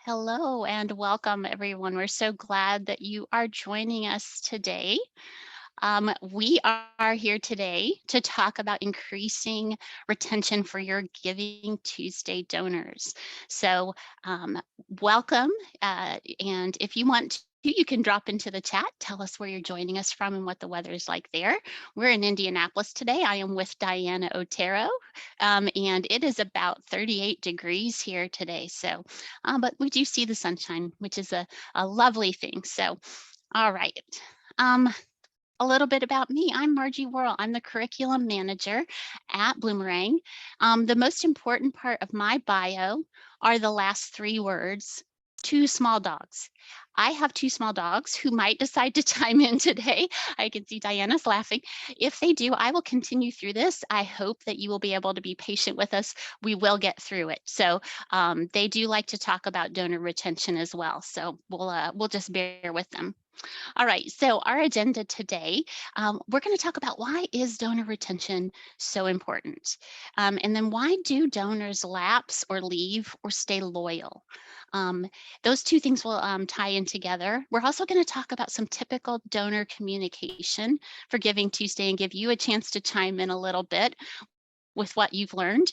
Hello and welcome, everyone. We're so glad that you are joining us today. We are here today to talk about increasing retention for your Giving Tuesday donors. So, welcome. And if you want to, you can drop into the chat. Tell us where you're joining us from and what the weather is like there. We're in Indianapolis today. I am with Diana Otero, and it is about 38 degrees here today. So, but we do see the sunshine, which is a lovely thing. So, all right. Um, a little bit about me. I'm Margie Worrell. I'm the curriculum manager at Bloomerang. The most important part of my bio are the last three words, two small dogs. I have two small dogs who might decide to chime in today. I can see Diana's laughing. If they do, I will continue through this. I hope that you will be able to be patient with us. We will get through it. So they do like to talk about donor retention as well. So we'll just bear with them. All right, so our agenda today, we're going to talk about why is donor retention so important? And then why do donors lapse or leave or stay loyal? Um, those two things will tie in together. We're also going to talk about some typical donor communication for Giving Tuesday and give you a chance to chime in a little bit with what you've learned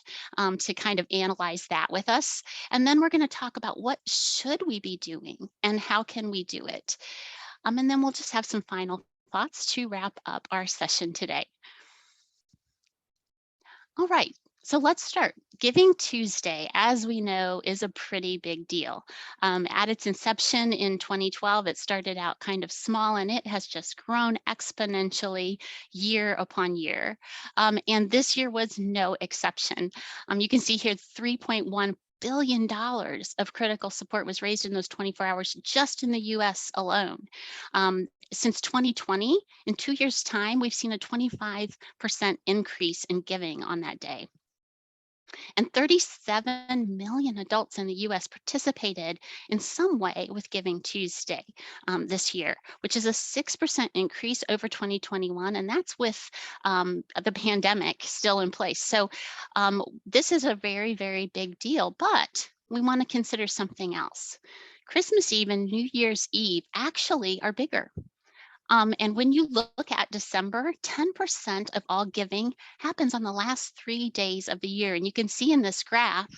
to kind of analyze that with us. And then we're going to talk about what should we be doing and how can we do it? And then we'll just have some final thoughts to wrap up our session today. All right, so let's start. Giving Tuesday, as we know, is a pretty big deal. At its inception in 2012, it started out kind of small and it has just grown exponentially year upon year. And this year was no exception. You can see here $3.1 billion of critical support was raised in those 24 hours just in the US alone. Since 2020, in 2 years' time, we've seen a 25% increase in giving on that day. And 37 million adults in the US participated in some way with Giving Tuesday this year, which is a 6% increase over 2021. And that's with the pandemic still in place. So this is a very, very big deal, but we want to consider something else. Christmas Eve and New Year's Eve actually are bigger. And when you look at December, 10% of all giving happens on the last 3 days of the year. And you can see in this graph,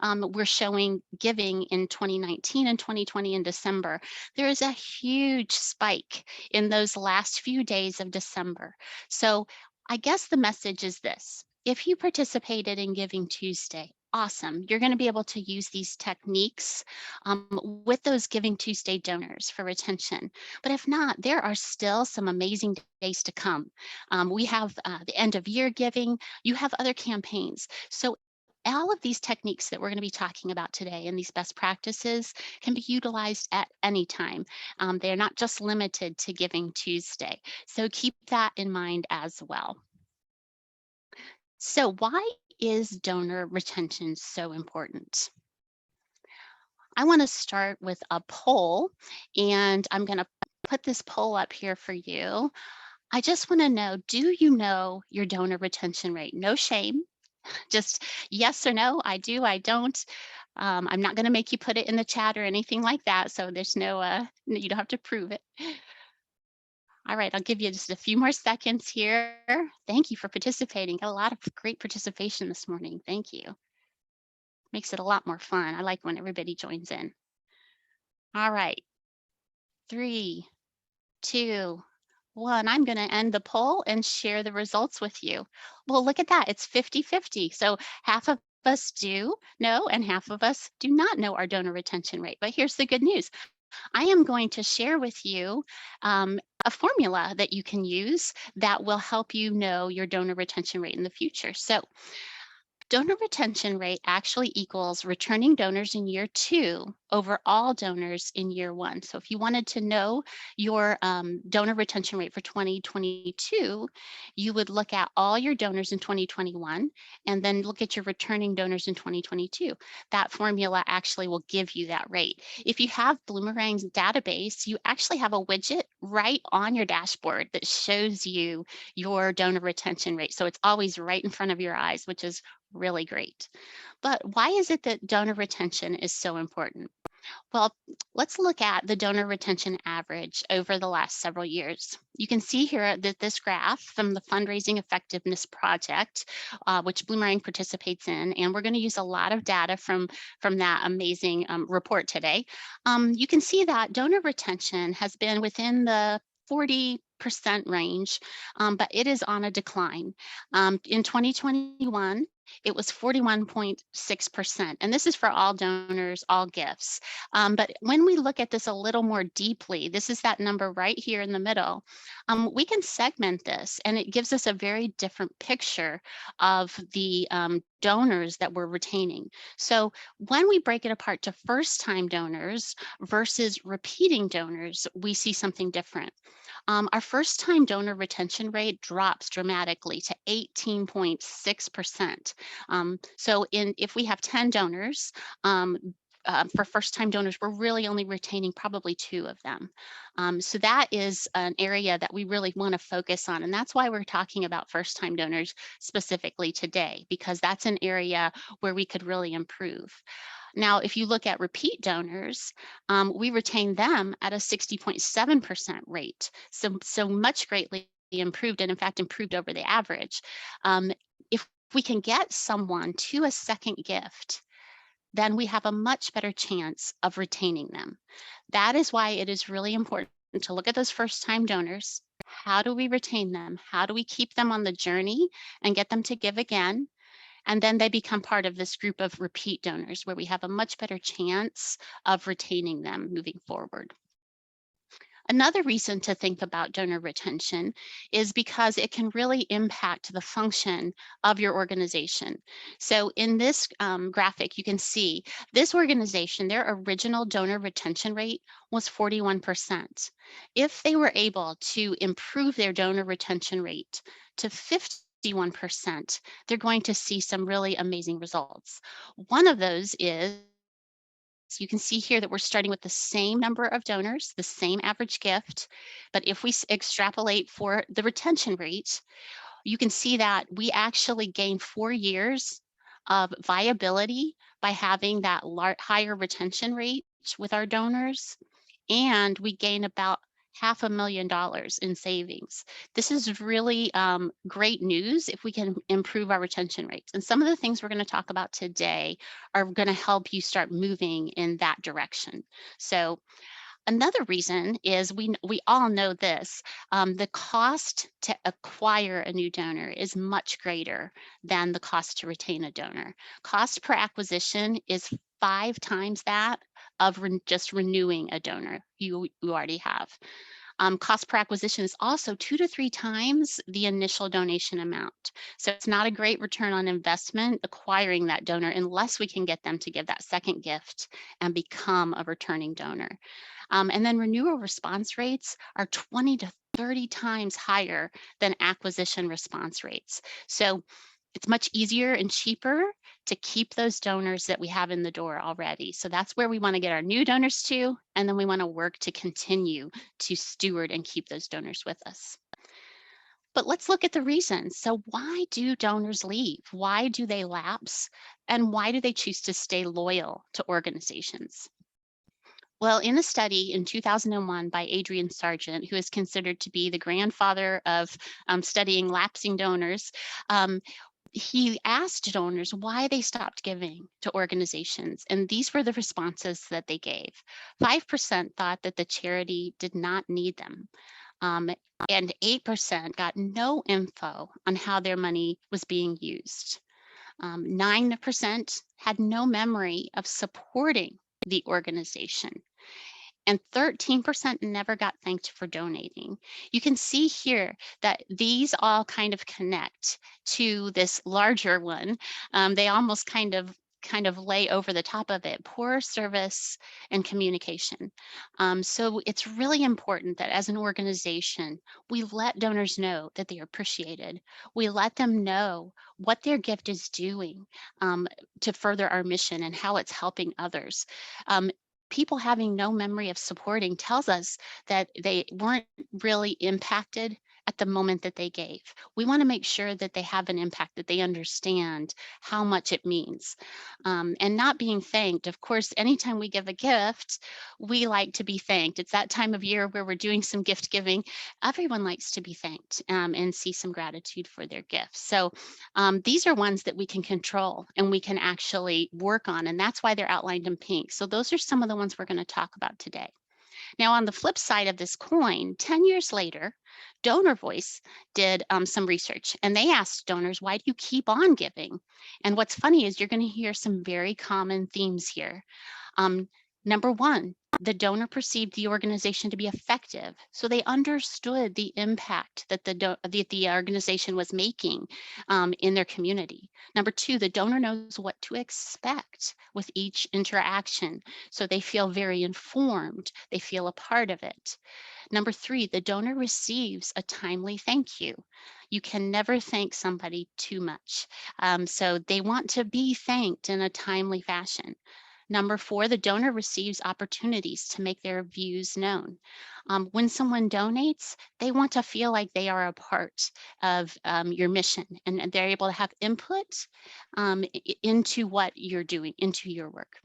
we're showing giving in 2019 and 2020 in December. There is a huge spike in those last few days of December. So I guess the message is this. If you participated in Giving Tuesday, awesome. You're going to be able to use these techniques with those Giving Tuesday donors for retention. But if not, there are still some amazing days to come. We have the end of year giving, you have other campaigns. So all of these techniques that we're going to be talking about today and these best practices can be utilized at any time. They're not just limited to Giving Tuesday. So keep that in mind as well. So why is donor retention so important? I want to start with a poll, and I'm going to put this poll up here for you. I just want to know, do you know your donor retention rate? No shame, just yes or no, I do, I don't. I'm not going to make you put it in the chat or anything like that, so there's no, you don't have to prove it. All right, I'll give you just a few more seconds here. Thank you for participating. Got a lot of great participation this morning. Thank you. Makes it a lot more fun. I like when everybody joins in. All right, 3, 2, 1. I'm going to end the poll and share the results with you. Well, look at that. It's 50-50. So half of us do know and half of us do not know our donor retention rate. But here's the good news. I am going to share with you a formula that you can use that will help you know your donor retention rate in the future. So donor retention rate actually equals returning donors in year 2 over all donors in year 1. So if you wanted to know your donor retention rate for 2022, you would look at all your donors in 2021 and then look at your returning donors in 2022. That formula actually will give you that rate. If you have Bloomerang's database, you actually have a widget right on your dashboard that shows you your donor retention rate. So it's always right in front of your eyes, which is really great. But why is it that donor retention is so important? Well, let's look at the donor retention average over the last several years. You can see here that this graph from the Fundraising Effectiveness Project, which Bloomerang participates in, and we're going to use a lot of data from that amazing report today. You can see that donor retention has been within the 40% range, but it is on a decline. In 2021, it was 41.6%. And this is for all donors, all gifts. But when we look at this a little more deeply, this is that number right here in the middle. We can segment this and it gives us a very different picture of the donors that we're retaining. So when we break it apart to first time donors versus repeating donors, we see something different. Our first time donor retention rate drops dramatically to 18.6%. If we have 10 donors, for first time donors, we're really only retaining probably 2 of them. So that is an area that we really want to focus on. And that's why we're talking about first time donors specifically today, because that's an area where we could really improve. Now, if you look at repeat donors, we retain them at a 60.7% rate. So much greatly improved, and in fact, improved over the average. If we can get someone to a second gift, then we have a much better chance of retaining them. That is why it is really important to look at those first time donors. How do we retain them? How do we keep them on the journey and get them to give again? And then they become part of this group of repeat donors where we have a much better chance of retaining them moving forward. Another reason to think about donor retention is because it can really impact the function of your organization. So in this graphic, you can see this organization, their original donor retention rate was 41%. If they were able to improve their donor retention rate to 51%, they're going to see some really amazing results. One of those is you can see here that we're starting with the same number of donors, the same average gift, but if we extrapolate for the retention rate, you can see that we actually gain 4 years of viability by having that higher retention rate with our donors, and we gain about $500,000 in savings. This is really great news if we can improve our retention rates. And some of the things we're going to talk about today are going to help you start moving in that direction. So another reason is we all know this, the cost to acquire a new donor is much greater than the cost to retain a donor. Cost per acquisition is 5 times that of just renewing a donor you already have. Cost per acquisition is also 2 to 3 times the initial donation amount. So it's not a great return on investment acquiring that donor unless we can get them to give that second gift and become a returning donor. And then renewal response rates are 20 to 30 times higher than acquisition response rates. So it's much easier and cheaper to keep those donors that we have in the door already. So that's where we want to get our new donors to, and then we want to work to continue to steward and keep those donors with us. But let's look at the reasons. So why do donors leave? Why do they lapse? And why do they choose to stay loyal to organizations? Well, in a study in 2001 by Adrian Sargent, who is considered to be the grandfather of studying lapsing donors, he asked donors why they stopped giving to organizations, and these were the responses that they gave. 5% thought that the charity did not need them, um, and 8% got no info on how their money was being used. 9% had no memory of supporting the organization, and 13% never got thanked for donating. You can see here that these all kind of connect to this larger one. They almost kind of lay over the top of it, poor service and communication. So it's really important that as an organization, we let donors know that they are appreciated. We let them know what their gift is doing to further our mission and how it's helping others. People having no memory of supporting tells us that they weren't really impacted at the moment that they gave. We want to make sure that they have an impact, that they understand how much it means. And not being thanked, of course, anytime we give a gift, we like to be thanked. It's that time of year where we're doing some gift giving. Everyone likes to be thanked and see some gratitude for their gifts. So these are ones that we can control and we can actually work on. And that's why they're outlined in pink. So those are some of the ones we're going to talk about today. Now, on the flip side of this coin, 10 years later, Donor Voice did some research and they asked donors, why do you keep on giving? And what's funny is you're going to hear some very common themes here. Um, Number one, the donor perceived the organization to be effective. So they understood the impact that the organization was making in their community. Number two, the donor knows what to expect with each interaction. So they feel very informed, they feel a part of it. Number three, the donor receives a timely thank you. You can never thank somebody too much. So they want to be thanked in a timely fashion. Number four, the donor receives opportunities to make their views known. When someone donates, they want to feel like they are a part of your mission and they're able to have input into what you're doing, into your work.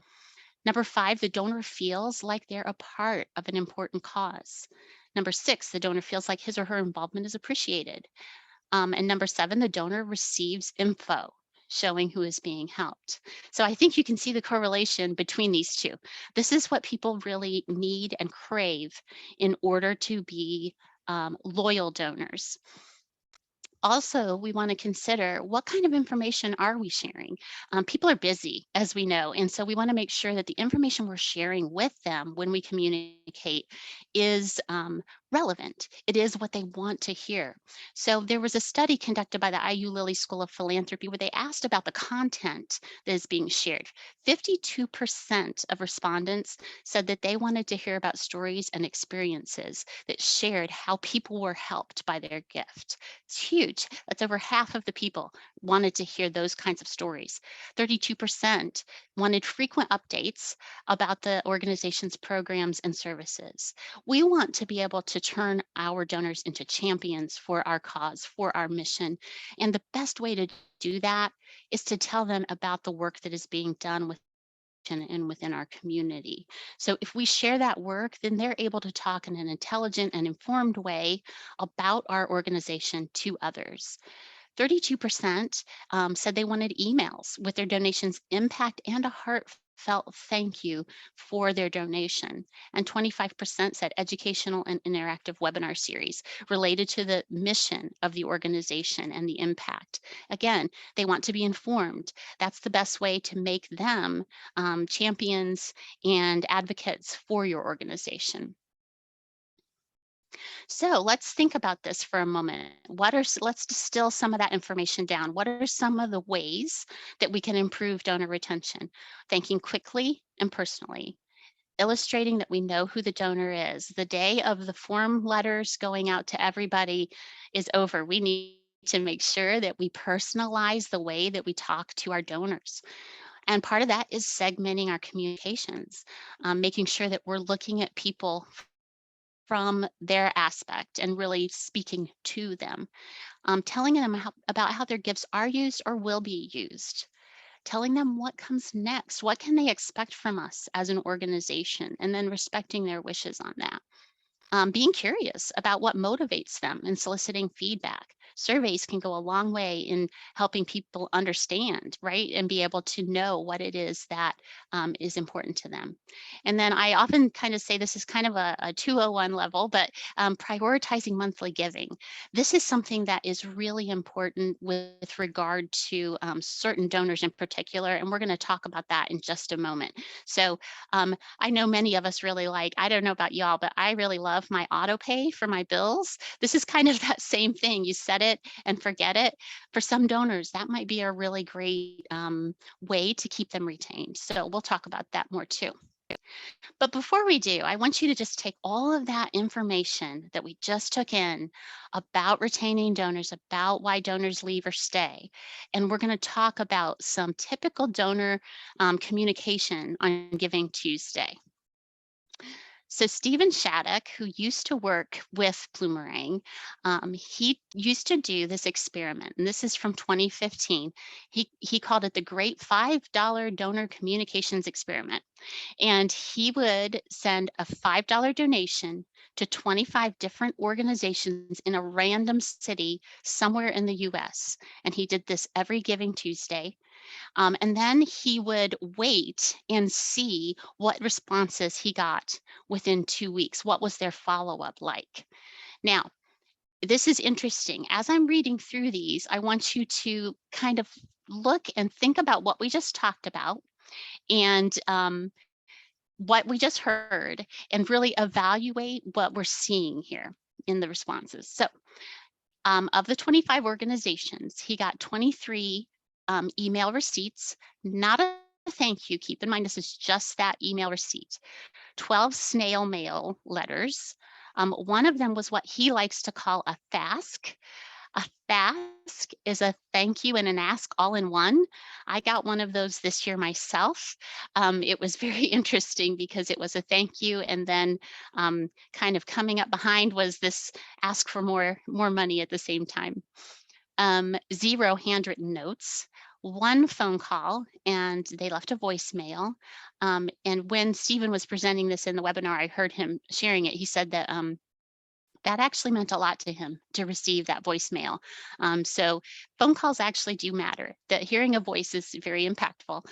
Number five, the donor feels like they're a part of an important cause. Number six, the donor feels like his or her involvement is appreciated. And number seven, the donor receives info showing who is being helped. So I think you can see the correlation between these two. This is what people really need and crave in order to be loyal donors. Also, we want to consider what kind of information are we sharing? People are busy, as we know, and so we want to make sure that the information we're sharing with them when we communicate is relevant. It is what they want to hear. So there was a study conducted by the IU Lilly School of Philanthropy where they asked about the content that is being shared. 52% of respondents said that they wanted to hear about stories and experiences that shared how people were helped by their gift. It's huge. That's over half of the people wanted to hear those kinds of stories. 32% wanted frequent updates about the organization's programs and services. We want to be able to turn our donors into champions for our cause, for our mission. And the best way to do that is to tell them about the work that is being done with and within our community. So if we share that work, then they're able to talk in an intelligent and informed way about our organization to others. 32% said they wanted emails with their donations impact and a heartfelt thank you for their donation. And 25% said educational and interactive webinar series related to the mission of the organization and the impact. Again, they want to be informed. That's the best way to make them champions and advocates for your organization. So let's think about this for a moment. Let's distill some of that information down. What are some of the ways that we can improve donor retention? Thanking quickly and personally, illustrating that we know who the donor is. The day of the form letters going out to everybody is over. We need to make sure that we personalize the way that we talk to our donors. And part of that is segmenting our communications, making sure that we're looking at people from their aspect and really speaking to them, telling them about how their gifts are used or will be used, telling them what comes next, what can they expect from us as an organization, and then respecting their wishes on that. Being curious about what motivates them and soliciting feedback. Surveys can go a long way in helping people understand, right? And be able to know what it is that is important to them. And then I often kind of say this is kind of a 201 level, but prioritizing monthly giving. This is something that is really important with regard to certain donors in particular. And we're going to talk about that in just a moment. So I know many of us really like, I don't know about y'all, but I really love my auto pay for my bills. This is kind of that same thing. You set it and forget it. For some donors, that might be a really great way to keep them retained. So we'll talk about that more too. But before we do, I want you to just take all of that information that we just took in about retaining donors, about why donors leave or stay. And we're going to talk about some typical donor communication on Giving Tuesday. So Stephen Shattuck, who used to work with Bloomerang, he used to do this experiment, and this is from 2015. He called it the Great $5 Donor Communications Experiment, and he would send a $5 donation to 25 different organizations in a random city somewhere in the U.S. And he did this every Giving Tuesday. And then he would wait and see what responses he got within 2 weeks. What was their follow up like? Now, this is interesting. As I'm reading through these, I want you to kind of look and think about what we just talked about and what we just heard and really evaluate what we're seeing here in the responses. So of the 25 organizations, he got 23 email receipts, not a thank you. Keep in mind, this is just that email receipt. 12 snail mail letters. One of them was what he likes to call a FASK. A FASK is a thank you and an ask all in one. I got one of those this year myself. It was very interesting because it was a thank you, and then kind of coming up behind was this ask for more money at the same time. 0 handwritten notes, 1 phone call, and they left a voicemail. And when Stephen was presenting this in the webinar, I heard him sharing it. He said that that actually meant a lot to him to receive that voicemail. So phone calls actually do matter. That hearing a voice is very impactful.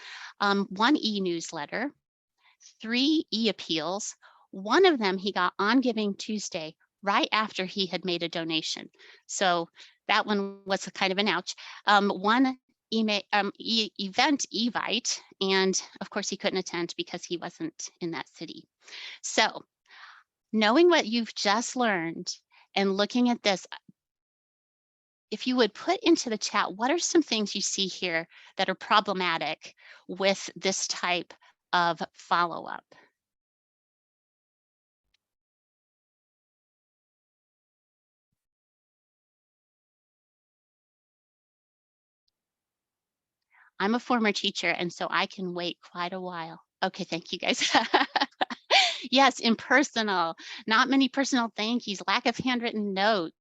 1 e-newsletter, 3 e-appeals. One of them he got on Giving Tuesday, right after he had made a donation. So that one was a kind of an ouch. 1 email event evite, and of course he couldn't attend because he wasn't in that city. So knowing what you've just learned and looking at this, if you would put into the chat, what are some things you see here that are problematic with this type of follow-up? I'm a former teacher, and so I can wait quite a while. Okay, thank you guys. Yes, impersonal, not many personal thank yous, lack of handwritten notes.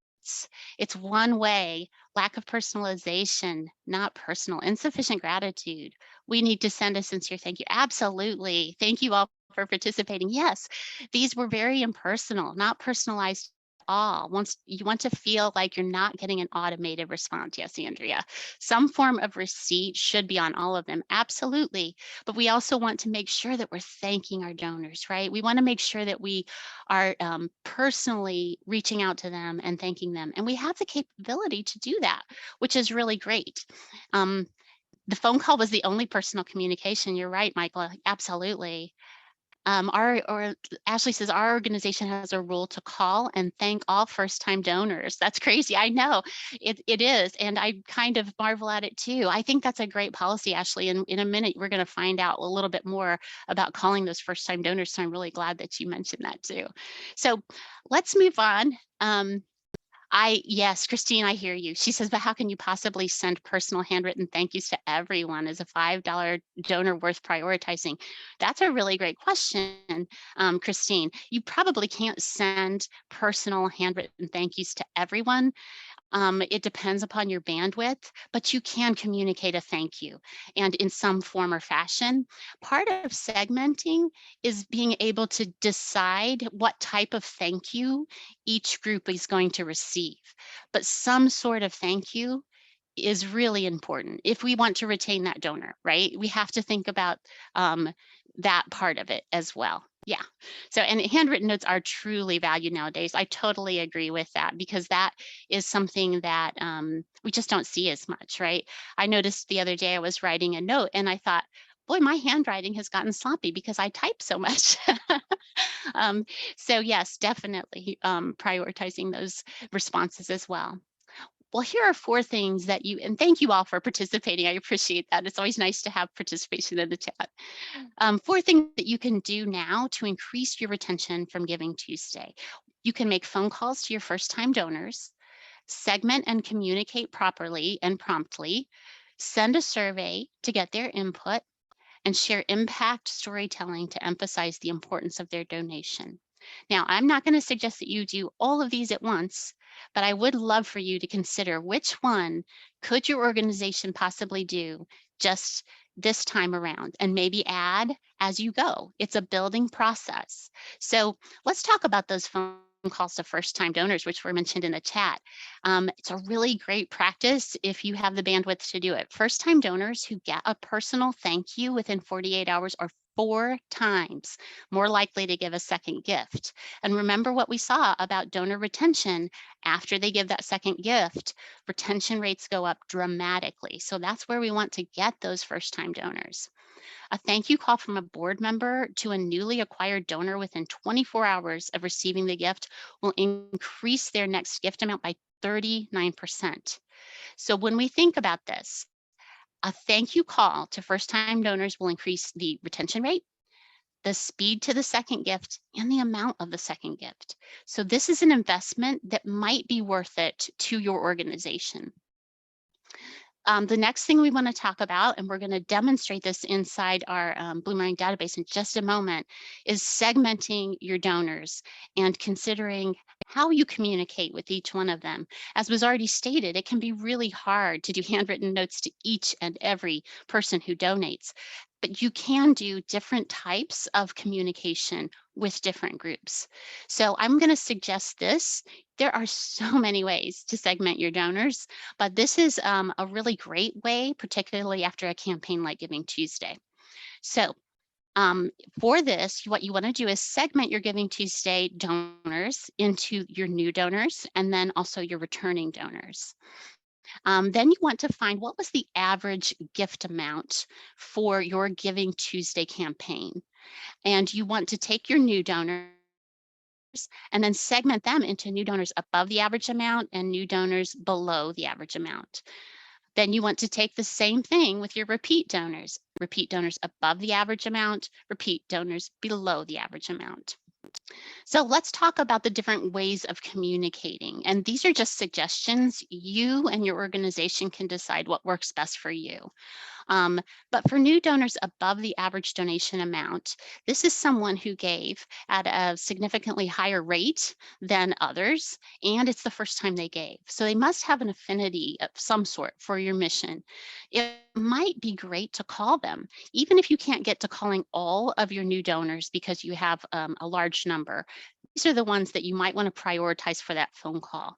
It's one way, lack of personalization, not personal, insufficient gratitude. We need to send a sincere thank you. Absolutely. Thank you all for participating. Yes, these were very impersonal, not personalized at all. Once you want to feel like you're not getting an automated response. Yes, Andrea. Some form of receipt should be on all of them. Absolutely. But we also want to make sure that we're thanking our donors, right? We want to make sure that we are personally reaching out to them and thanking them. And we have the capability to do that, which is really great. The phone call was the only personal communication. You're right, Michael. Absolutely. Ashley says our organization has a rule to call and thank all first-time donors. That's crazy. I know it is, and I kind of marvel at it too. I think that's a great policy, Ashley. And in a minute, we're going to find out a little bit more about calling those first-time donors. So I'm really glad that you mentioned that too. So let's move on. Yes, Christine, I hear you. She says, but how can you possibly send personal handwritten thank yous to everyone? Is a $5 donor worth prioritizing? That's a really great question, Christine. You probably can't send personal handwritten thank yous to everyone. It depends upon your bandwidth, but you can communicate a thank you and in some form or fashion. Part of segmenting is being able to decide what type of thank you each group is going to receive. But some sort of thank you is really important if we want to retain that donor, right? We have to think about that part of it as well. Yeah. So, and handwritten notes are truly valued nowadays. I totally agree with that because that is something that we just don't see as much, right? I noticed the other day I was writing a note and I thought, boy, my handwriting has gotten sloppy because I type so much. um, so yes, definitely prioritizing those responses as well. Well, here are 4 things that you, and thank you all for participating. I appreciate that. It's always nice to have participation in the chat. 4 things that you can do now to increase your retention from Giving Tuesday. You can make phone calls to your first-time donors, segment and communicate properly and promptly, send a survey to get their input, and share impact storytelling to emphasize the importance of their donation. Now, I'm not going to suggest that you do all of these at once, but I would love for you to consider which one could your organization possibly do just this time around, and maybe add as you go. It's a building process. So let's talk about those phone calls to first time donors, which were mentioned in the chat. It's a really great practice if you have the bandwidth to do it. First time donors who get a personal thank you within 48 hours are 4 times more likely to give a second gift. And remember what we saw about donor retention. After they give that second gift, retention rates go up dramatically. So that's where we want to get those first time donors. A thank you call from a board member to a newly acquired donor within 24 hours of receiving the gift will increase their next gift amount by 39%. So when we think about this, a thank you call to first time donors will increase the retention rate, the speed to the second gift, and the amount of the second gift. So this is an investment that might be worth it to your organization. The next thing we want to talk about, and we're going to demonstrate this inside our Bloomerang database in just a moment, is segmenting your donors and considering how you communicate with each one of them. As was already stated, it can be really hard to do handwritten notes to each and every person who donates, but you can do different types of communication with different groups. So I'm going to suggest this. There are so many ways to segment your donors, but this is a really great way, particularly after a campaign like Giving Tuesday. So for this, what you want to do is segment your Giving Tuesday donors into your new donors and then also your returning donors. Then you want to find what was the average gift amount for your Giving Tuesday campaign. And you want to take your new donors and then segment them into new donors above the average amount and new donors below the average amount. Then you want to take the same thing with your repeat donors above the average amount, repeat donors below the average amount. So let's talk about the different ways of communicating. And these are just suggestions. You and your organization can decide what works best for you. But for new donors above the average donation amount, this is someone who gave at a significantly higher rate than others, and it's the first time they gave. So they must have an affinity of some sort for your mission. It might be great to call them, even if you can't get to calling all of your new donors because you have a large number. These are the ones that you might want to prioritize for that phone call.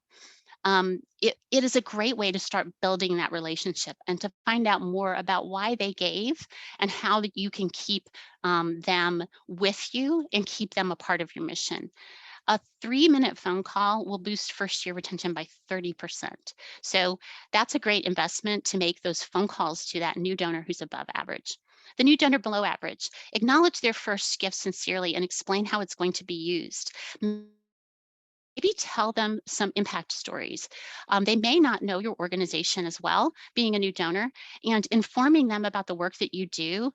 It is a great way to start building that relationship and to find out more about why they gave and how that you can keep them with you and keep them a part of your mission. A 3-minute phone call will boost first year retention by 30%. So that's a great investment to make those phone calls to that new donor who's above average. The new donor below average, acknowledge their first gift sincerely and explain how it's going to be used. Maybe tell them some impact stories. They may not know your organization as well, being a new donor, and informing them about the work that you do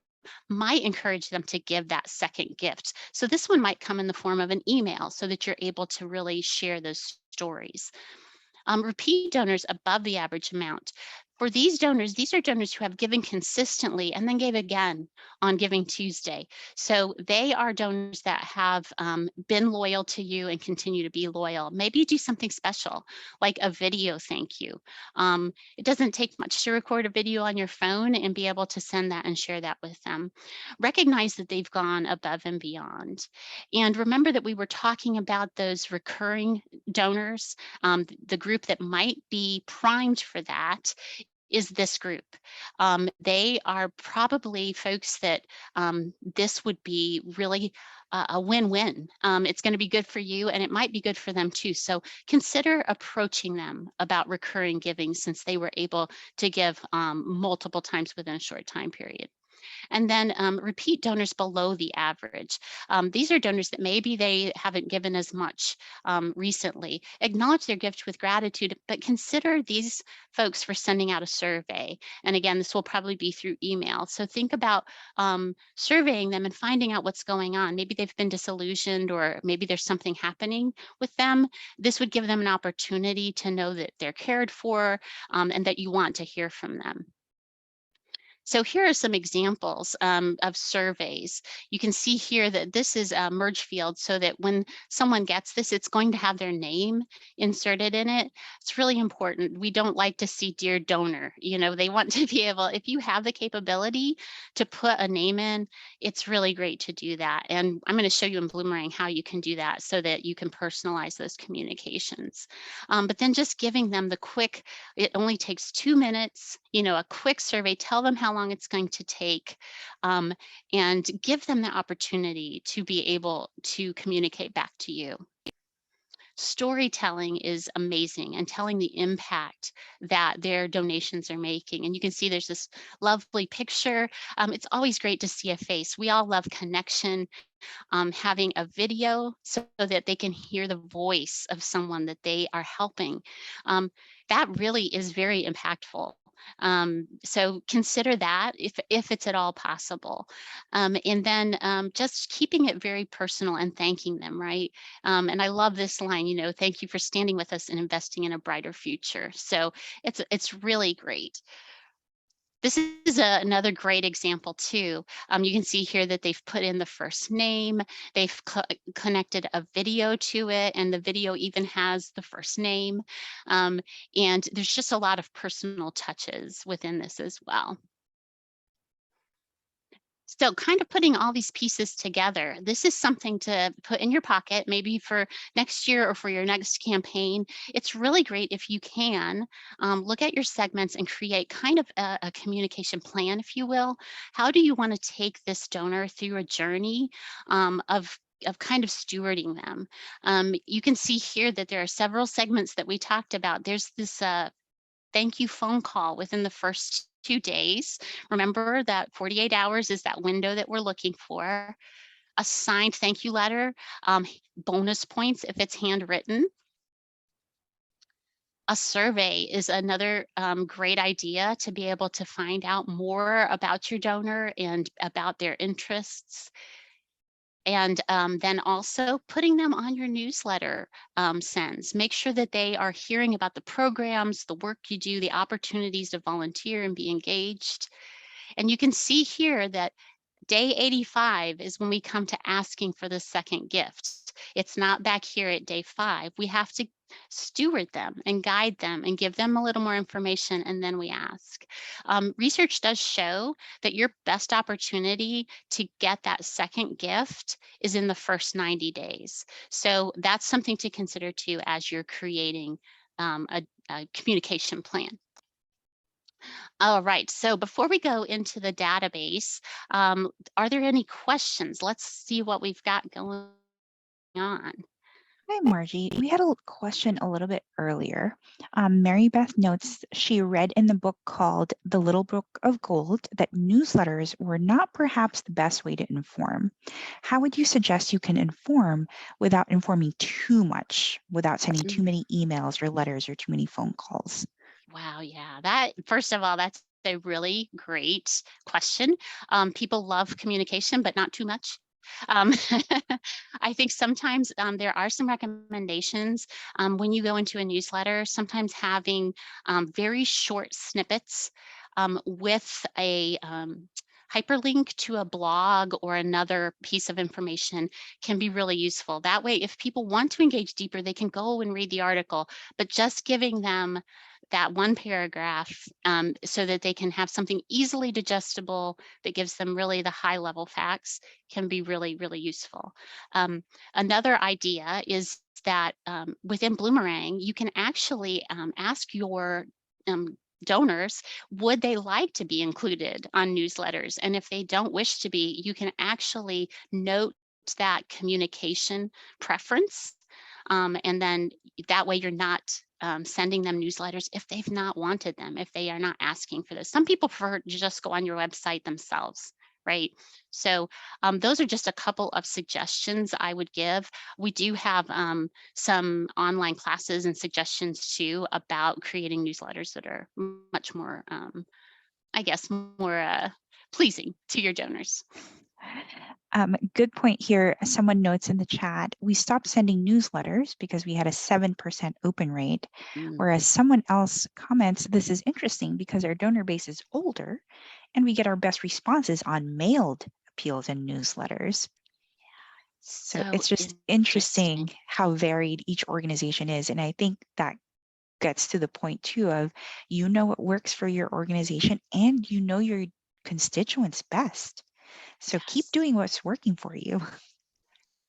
might encourage them to give that second gift. So this one might come in the form of an email so that you're able to really share those stories. Repeat donors above the average amount. For these donors, these are donors who have given consistently and then gave again on Giving Tuesday. So they are donors that have been loyal to you and continue to be loyal. Maybe do something special, like a video thank you. It doesn't take much to record a video on your phone and be able to send that and share that with them. Recognize that they've gone above and beyond. And remember that we were talking about those recurring donors. The group that might be primed for that is this group. They are probably folks that this would be really a win-win. It's going to be good for you and it might be good for them too. So consider approaching them about recurring giving since they were able to give multiple times within a short time period. And then repeat donors below the average. These are donors that maybe they haven't given as much recently. Acknowledge their gift with gratitude, but consider these folks for sending out a survey. And again, this will probably be through email. So think about surveying them and finding out what's going on. Maybe they've been disillusioned or maybe there's something happening with them. This would give them an opportunity to know that they're cared for and that you want to hear from them. So here are some examples of surveys. You can see here that this is a merge field so that when someone gets this, it's going to have their name inserted in it. It's really important. We don't like to see dear donor. They want to be able, if you have the capability to put a name in, it's really great to do that. And I'm going to show you in Bloomerang how you can do that so that you can personalize those communications. But then just giving them the quick, it only takes 2 minutes, a quick survey, tell them how long it's going to take, um, and give them the opportunity to be able to communicate back to you. Storytelling is amazing and telling the impact that their donations are making. And you can see there's this lovely picture. It's always great to see a face. We all love connection, having a video so that they can hear the voice of someone that they are helping. That really is very impactful. So consider that if it's at all possible. And then just keeping it very personal and thanking them, right? And I love this line, thank you for standing with us and investing in a brighter future. So it's really great. This is another great example too. You can see here that they've put in the first name, they've connected a video to it, and the video even has the first name. And there's just a lot of personal touches within this as well. So kind of putting all these pieces together, this is something to put in your pocket, maybe for next year or for your next campaign. It's really great if you can look at your segments and create kind of a communication plan, if you will. How do you want to take this donor through a journey of kind of stewarding them? You can see here that there are several segments that we talked about. There's this thank you phone call within the first 2 days. Remember that 48 hours is that window that we're looking for. A signed thank you letter, bonus points if it's handwritten. A survey is another great idea to be able to find out more about your donor and about their interests. And then also putting them on your newsletter sends. Make sure that they are hearing about the programs, the work you do, the opportunities to volunteer and be engaged. And you can see here that day 85 is when we come to asking for the second gift. It's not back here at day 5. We have to steward them and guide them and give them a little more information, and then we ask. Research does show that your best opportunity to get that second gift is in the first 90 days. So that's something to consider too as you're creating a communication plan. All right, so before we go into the database, are there any questions? Let's see what we've got going on. Hi, Margie. We had a question a little bit earlier. Mary Beth notes she read in the book called The Little Book of Gold that newsletters were not perhaps the best way to inform. How would you suggest you can inform without informing too much, without sending too many emails or letters or too many phone calls? Wow, yeah, that first of all, that's a really great question. People love communication, but not too much. Um, I think sometimes there are some recommendations when you go into a newsletter, sometimes having very short snippets with a hyperlink to a blog or another piece of information can be really useful. That way, if people want to engage deeper, they can go and read the article, but just giving them that one paragraph so that they can have something easily digestible that gives them really the high level facts can be really, really useful. Another idea is that within Bloomerang, you can actually ask your donors, would they like to be included on newsletters? And if they don't wish to be, you can actually note that communication preference. And then that way you're not sending them newsletters if they've not wanted them, if they are not asking for this. Some people prefer to just go on your website themselves, right? So those are just a couple of suggestions I would give. We do have some online classes and suggestions too about creating newsletters that are much more, I guess, more pleasing to your donors. Good point here. Someone notes in the chat, we stopped sending newsletters because we had a 7% open rate. Mm, Whereas someone else comments, this is interesting because our donor base is older and we get our best responses on mailed appeals and newsletters. So so it's just interesting. interesting how varied each organization is. And I think that gets to the point too of, you know, what works for your organization and you know your constituents best. So keep Yes. doing what's working for you.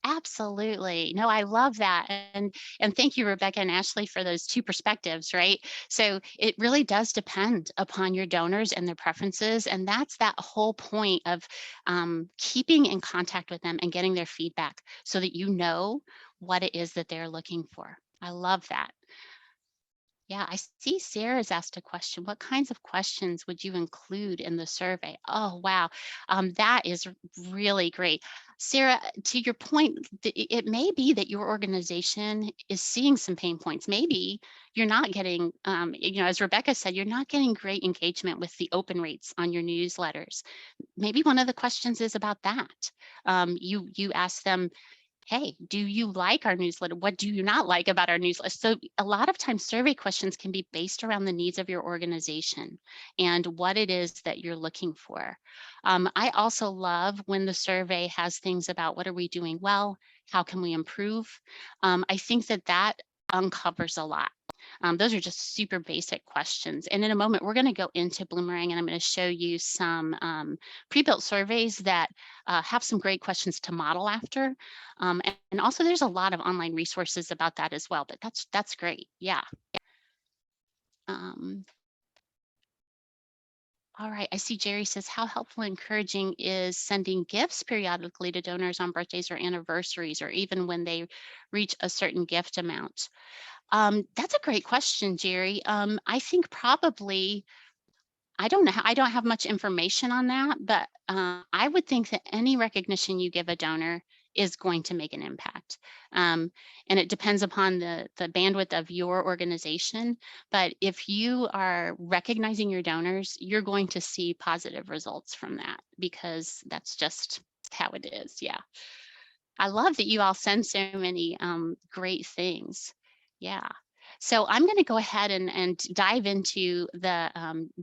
Absolutely. No, I love that. And thank you, Rebecca and Ashley, for those two perspectives, right? So it really does depend upon your donors and their preferences. And that's that whole point of keeping in contact with them and getting their feedback so that you know what it is that they're looking for. I love that. Yeah, I see Sarah's asked a question. What kinds of questions would you include in the survey? Oh, wow. That is really great. Sarah, to your point, it may be that your organization is seeing some pain points. Maybe you're not getting, as Rebecca said, you're not getting great engagement with the open rates on your newsletters. Maybe one of the questions is about that. You ask them, hey, do you like our newsletter? What do you not like about our newsletter? So a lot of times survey questions can be based around the needs of your organization and what it is that you're looking for. I also love when the survey has things about what are we doing well? How can we improve? I think that uncovers a lot. Those are just super basic questions. And in a moment, we're going to go into Bloomerang and I'm going to show you some pre-built surveys that have some great questions to model after. And also there's a lot of online resources about that as well, but that's great. Yeah. Um, all right, I see Jerry says, how helpful and encouraging is sending gifts periodically to donors on birthdays or anniversaries, or even when they reach a certain gift amount? That's a great question, Jerry. I think probably, I don't know, I don't have much information on that, but I would think that any recognition you give a donor is going to make an impact. And it depends upon the bandwidth of your organization. But if you are recognizing your donors, you're going to see positive results from that because that's just how it is. Yeah. I love that you all send so many great things. Yeah. So I'm going to go ahead and dive into the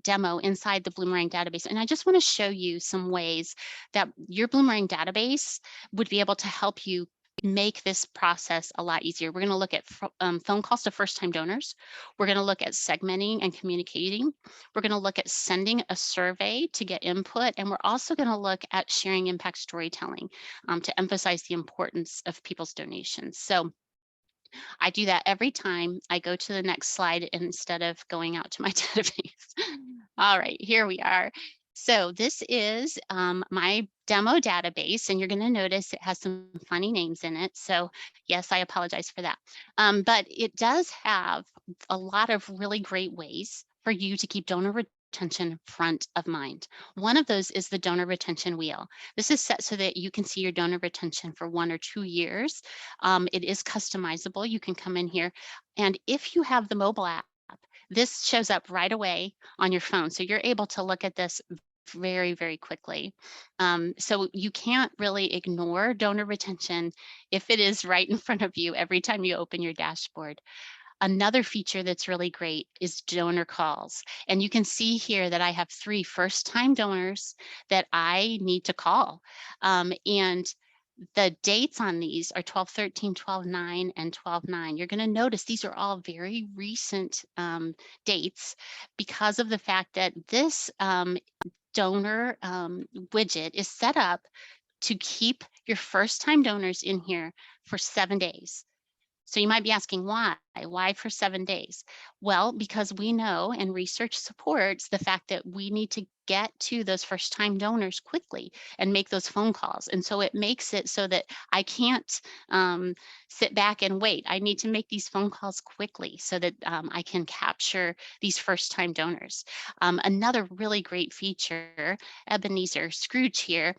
demo inside the Bloomerang database. And I just want to show you some ways that your Bloomerang database would be able to help you make this process a lot easier. We're going to look at phone calls to first-time donors. We're going to look at segmenting and communicating. We're going to look at sending a survey to get input. And we're also going to look at sharing impact storytelling to emphasize the importance of people's donations. So I do that every time I go to the next slide instead of going out to my database. All right, here we are. So this is my demo database, and you're going to notice it has some funny names in it. So yes, I apologize for that. But it does have a lot of really great ways for you to keep donor retention front of mind. One of those is the donor retention wheel. This is set so that you can see your donor retention for 1 or 2 years. It is customizable. You can come in here, and if you have the mobile app, this shows up right away on your phone. So you're able to look at this very, very quickly. So you can't really ignore donor retention if it is right in front of you every time you open your dashboard. Another feature that's really great is donor calls. And you can see here that I have 3 first-time donors that I need to call. And the dates on these are 12/13, 12/9, and 12/9. You're going to notice these are all very recent dates because of the fact that this donor widget is set up to keep your first time donors in here for 7 days. So you might be asking why? Why for 7 days? Well, because we know and research supports the fact that we need to get to those first time donors quickly and make those phone calls. And so it makes it so that I can't sit back and wait. I need to make these phone calls quickly so that I can capture these first time donors. Another really great feature, Ebenezer Scrooge here,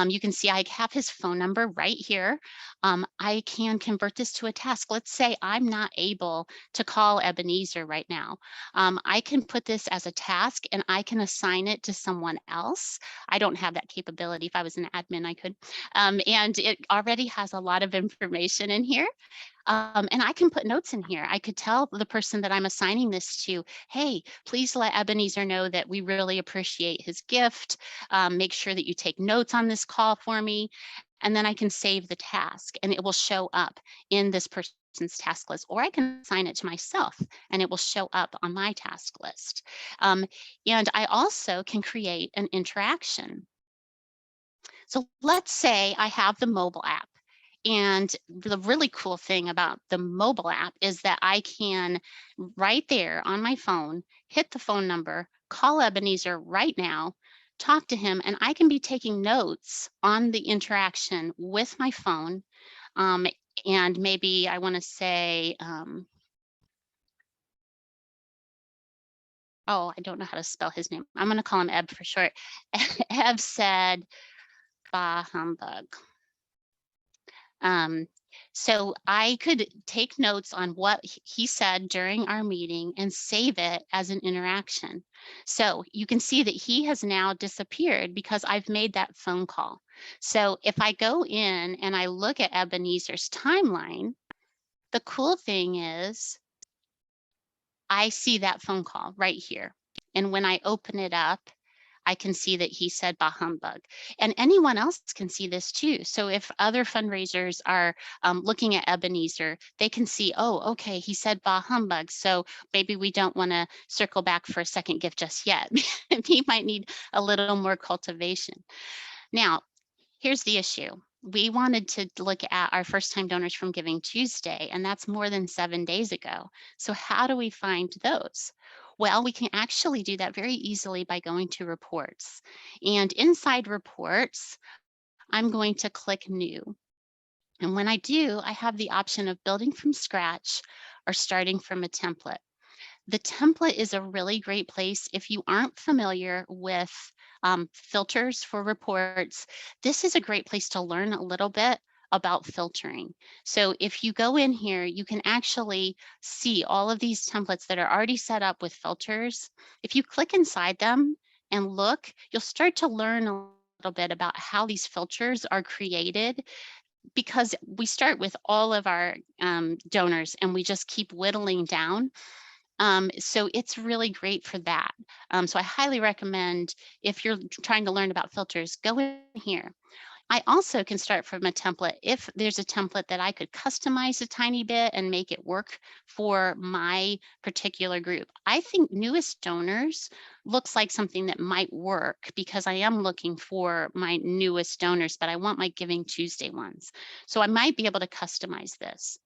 you can see I have his phone number right here. I can convert this to a task. Let's say I'm not able able to call Ebenezer right now. I can put this as a task and I can assign it to someone else. I don't have that capability. If I was an admin, I could. And it already has a lot of information in here. And I can put notes in here. I could tell the person that I'm assigning this to, hey, please let Ebenezer know that we really appreciate his gift. Make sure that you take notes on this call for me. And then I can save the task and it will show up in this person's task list, or I can assign it to myself and it will show up on my task list. And I also can create an interaction. So let's say I have the mobile app. And the really cool thing about the mobile app is that I can, right there on my phone, hit the phone number, call Ebenezer right now, talk to him, and I can be taking notes on the interaction with my phone. And maybe I want to say, oh, I don't know how to spell his name. I'm going to call him Eb for short. Eb said, bah humbug. So I could take notes on what he said during our meeting and save it as an interaction. So you can see that he has now disappeared because I've made that phone call. So if I go in and I look at Ebenezer's timeline, the cool thing is I see that phone call right here. And when I open it up, I can see that he said bah humbug, and anyone else can see this too. So if other fundraisers are looking at Ebenezer, they can see, oh, okay, he said bah humbug. So maybe we don't want to circle back for a second gift just yet. He might need a little more cultivation. Now, here's the issue. We wanted to look at our first time donors from Giving Tuesday, and that's more than 7 days ago. So how do we find those? Well, we can actually do that very easily by going to reports. And inside reports, I'm going to click new. And when I do, I have the option of building from scratch or starting from a template. The template is a really great place if you aren't familiar with filters for reports. This is a great place to learn a little bit about filtering. So if you go in here, you can actually see all of these templates that are already set up with filters. If you click inside them and look, you'll start to learn a little bit about how these filters are created, because we start with all of our donors and we just keep whittling down. So it's really great for that. So I highly recommend, if you're trying to learn about filters, go in here. I also can start from a template if there's a template that I could customize a tiny bit and make it work for my particular group. I think newest donors looks like something that might work because I am looking for my newest donors, but I want my Giving Tuesday ones. So I might be able to customize this.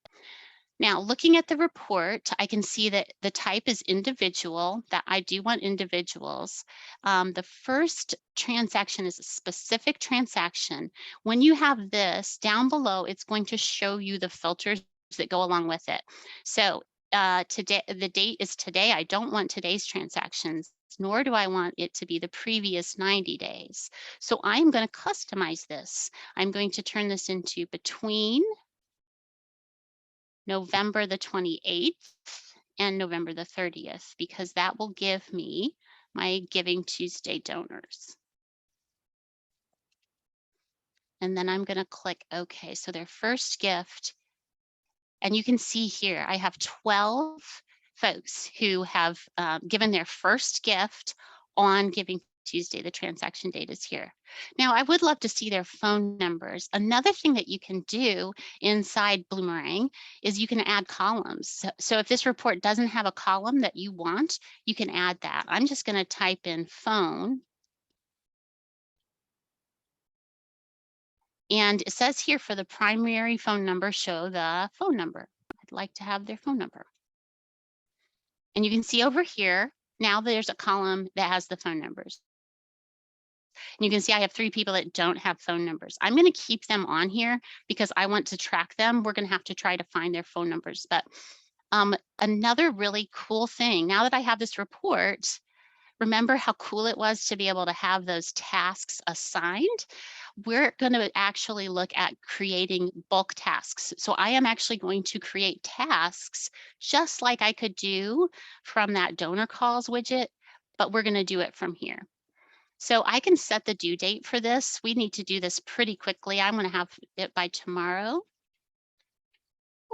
Now, looking at the report, I can see that the type is individual, that I do want individuals. The first transaction is a specific transaction. When you have this down below, it's going to show you the filters that go along with it. So today, the date is today. I don't want today's transactions, nor do I want it to be the previous 90 days. So I'm going to customize this. I'm going to turn this into between November the 28th and November the 30th, because that will give me my Giving Tuesday donors. And then I'm going to click OK. So their first gift, and you can see here, I have 12 folks who have given their first gift on Giving Tuesday. The transaction date is here. Now, I would love to see their phone numbers. Another thing that you can do inside Bloomerang is you can add columns. So if this report doesn't have a column that you want, you can add that. I'm just going to type in phone. And it says here for the primary phone number, show the phone number. I'd like to have their phone number. And you can see over here, now there's a column that has the phone numbers. And you can see I have 3 people that don't have phone numbers. I'm going to keep them on here because I want to track them. We're going to have to try to find their phone numbers. But another really cool thing, now that I have this report, remember how cool it was to be able to have those tasks assigned? We're going to actually look at creating bulk tasks. So I am actually going to create tasks just like I could do from that donor calls widget, but we're going to do it from here. So I can set the due date for this. We need to do this pretty quickly. I'm going to have it by tomorrow.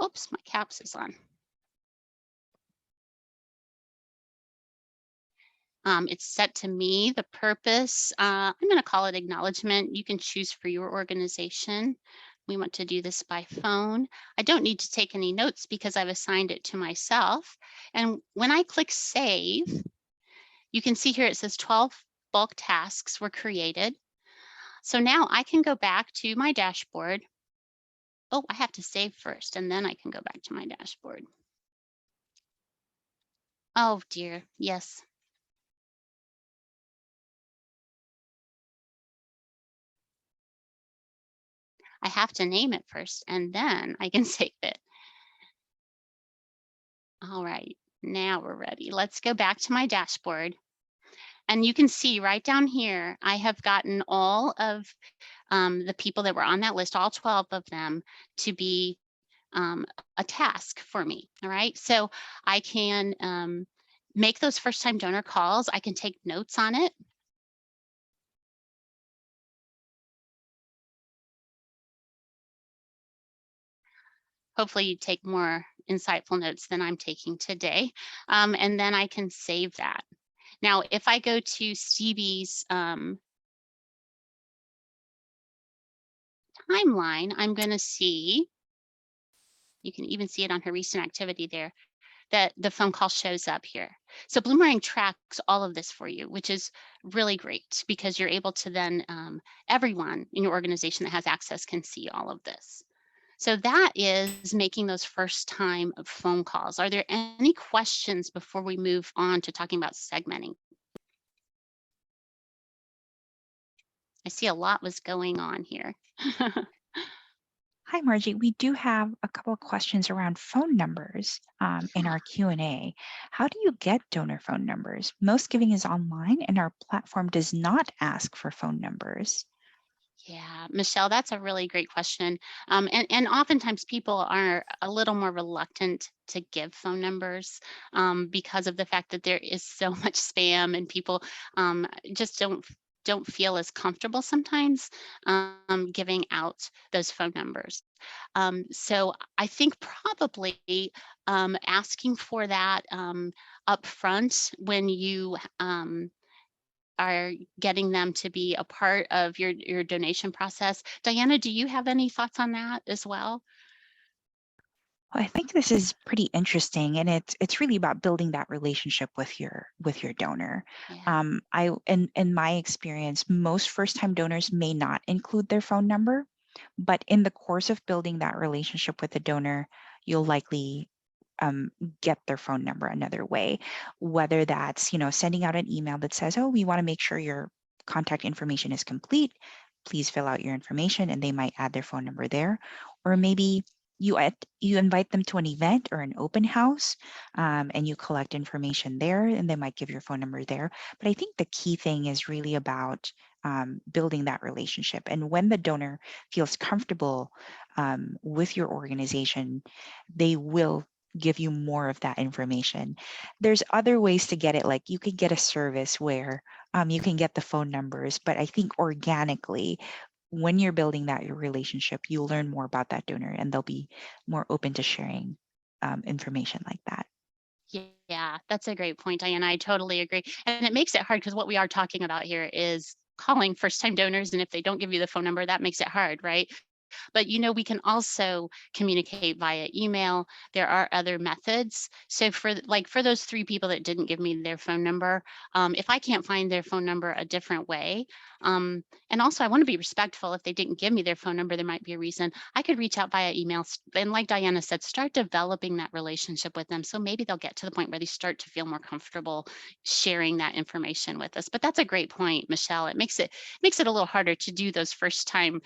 Oops, my caps is on. It's set to me, the purpose. I'm going to call it acknowledgement. You can choose for your organization. We want to do this by phone. I don't need to take any notes because I've assigned it to myself. And when I click save, you can see here it says 12 bulk tasks were created. So now I can go back to my dashboard. Oh, I have to save first, and then I can go back to my dashboard. Oh dear, yes. I have to name it first, and then I can save it. All right, now we're ready. Let's go back to my dashboard. And you can see right down here, I have gotten all of the people that were on that list, all 12 of them, to be a task for me. All right, so I can make those first time donor calls. I can take notes on it. Hopefully you take more insightful notes than I'm taking today. And then I can save that. Now, if I go to Stevie's timeline, I'm going to see, you can even see it on her recent activity there, that the phone call shows up here. So Bloomerang tracks all of this for you, which is really great because you're able to then, everyone in your organization that has access can see all of this. So that is making those first time phone calls. Are there any questions before we move on to talking about segmenting? I see a lot was going on here. Hi, Margie. We do have a couple of questions around phone numbers in our Q&A. How do you get donor phone numbers? Most giving is online and our platform does not ask for phone numbers. Yeah, Michelle, that's a really great question. And oftentimes people are a little more reluctant to give phone numbers because of the fact that there is so much spam and people just don't feel as comfortable sometimes giving out those phone numbers. So I think probably asking for that up front when you are getting them to be a part of your donation process. Diana, do you have any thoughts on that as well? Well, I think this is pretty interesting, and it's really about building that relationship with your donor. Yeah. I in my experience, most first-time donors may not include their phone number, but in the course of building that relationship with the donor, you'll likely get their phone number another way, whether that's sending out an email that says, "Oh, we want to make sure your contact information is complete. Please fill out your information," and they might add their phone number there, or maybe you invite them to an event or an open house, and you collect information there, and they might give your phone number there. But I think the key thing is really about building that relationship, and when the donor feels comfortable with your organization, they will give you more of that information. There's other ways to get it, like you could get a service where you can get the phone numbers, but I think organically, when you're building that your relationship, you'll learn more about that donor and they'll be more open to sharing information like that. Yeah, that's a great point, Diana. I totally agree. And it makes it hard because what we are talking about here is calling first time donors. And if they don't give you the phone number, that makes it hard, right? But we can also communicate via email. There are other methods. So for those 3 people that didn't give me their phone number, if I can't find their phone number a different way, and also I want to be respectful. If they didn't give me their phone number, there might be a reason. I could reach out via email, and like Diana said, start developing that relationship with them. So maybe they'll get to the point where they start to feel more comfortable sharing that information with us. But that's a great point, Michelle. It makes it a little harder to do those first time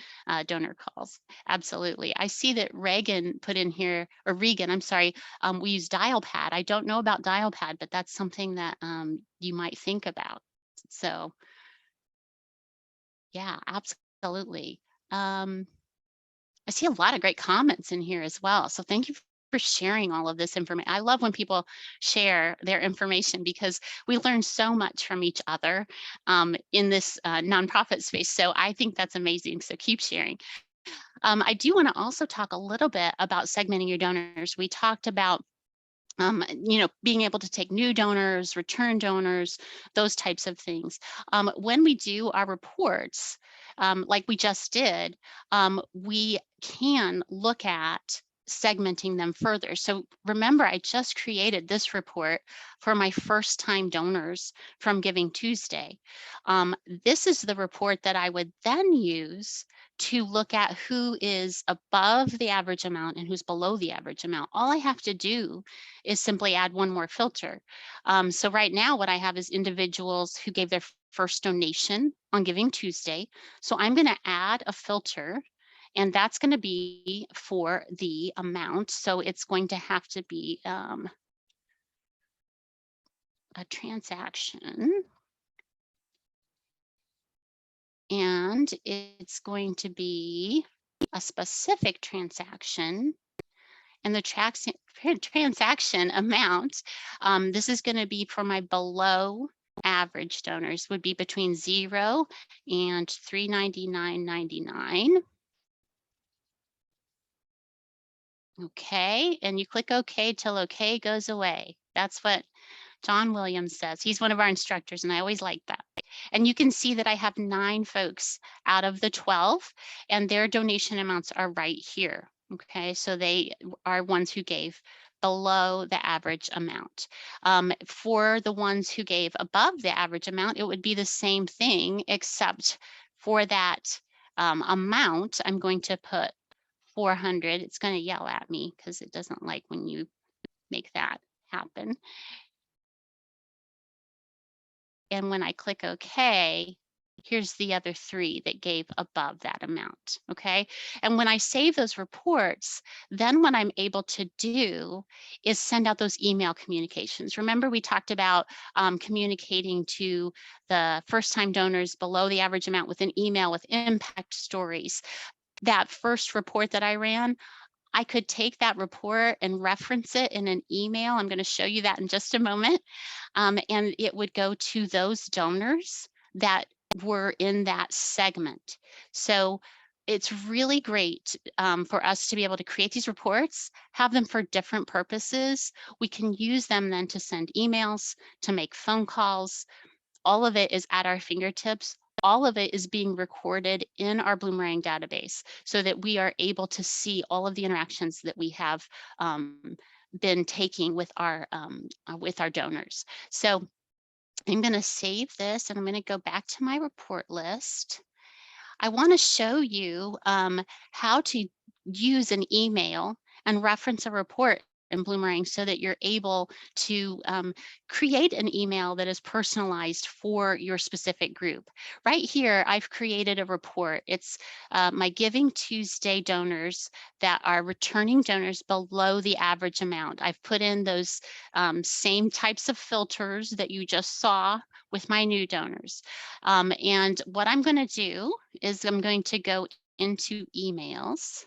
donor calls. Absolutely. I see that Reagan put in here, or Regan, I'm sorry, we use Dialpad. I don't know about Dialpad, but that's something that you might think about. So yeah, absolutely. I see a lot of great comments in here as well. So thank you for sharing all of this information. I love when people share their information because we learn so much from each other in this nonprofit space. So I think that's amazing. So keep sharing. I do want to also talk a little bit about segmenting your donors. We talked about being able to take new donors, return donors, those types of things. When we do our reports, like we just did, we can look at segmenting them further. So remember, I just created this report for my first time donors from Giving Tuesday. This is the report that I would then use to look at who is above the average amount and who's below the average amount. All I have to do is simply add one more filter. So right now what I have is individuals who gave their first donation on Giving Tuesday. So I'm going to add a filter, and that's going to be for the amount. So it's going to have to be a transaction. And it's going to be a specific transaction, and the transaction amount, this is going to be for my below average donors, would be between 0 and $399.99. Okay, and you click OK till OK goes away. That's what John Williams says. He's one of our instructors, and I always like that. And you can see that I have 9 folks out of the 12, and their donation amounts are right here. Okay, so they are ones who gave below the average amount. For the ones who gave above the average amount, it would be the same thing, except for that amount, I'm going to put 400. It's going to yell at me because it doesn't like when you make that happen. And when I click OK, here's the other 3 that gave above that amount, okay? And when I save those reports, then what I'm able to do is send out those email communications. Remember, we talked about communicating to the first-time donors below the average amount with an email with impact stories. That first report that I ran, I could take that report and reference it in an email. I'm going to show you that in just a moment. And it would go to those donors that were in that segment. So it's really great for us to be able to create these reports, have them for different purposes. We can use them then to send emails, to make phone calls. All of it is at our fingertips. All of it is being recorded in our Bloomerang database so that we are able to see all of the interactions that we have been taking with our donors. So I'm going to save this and I'm going to go back to my report list. I want to show you how to use an email and reference a report in Bloomerang so that you're able to create an email that is personalized for your specific group. Right here, I've created a report. It's my Giving Tuesday donors that are returning donors below the average amount. I've put in those same types of filters that you just saw with my new donors. And what I'm going to do is I'm going to go into emails.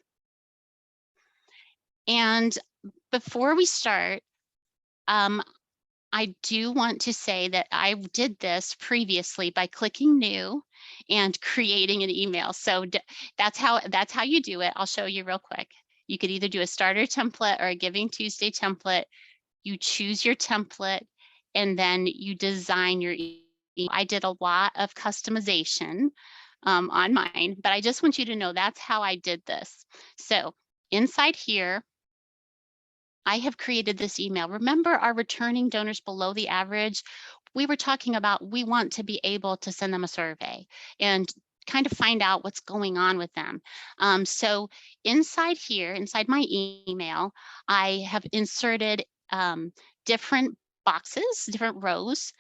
And before we start, I do want to say that I did this previously by clicking new and creating an email. So that's how you do it. I'll show you real quick. You could either do a starter template or a Giving Tuesday template. You choose your template and then you design your email. I did a lot of customization on mine, but I just want you to know that's how I did this. So inside here, I have created this email. Remember our returning donors below the average? We were talking about we want to be able to send them a survey and kind of find out what's going on with them. So inside here, inside my email, I have inserted different boxes, different rows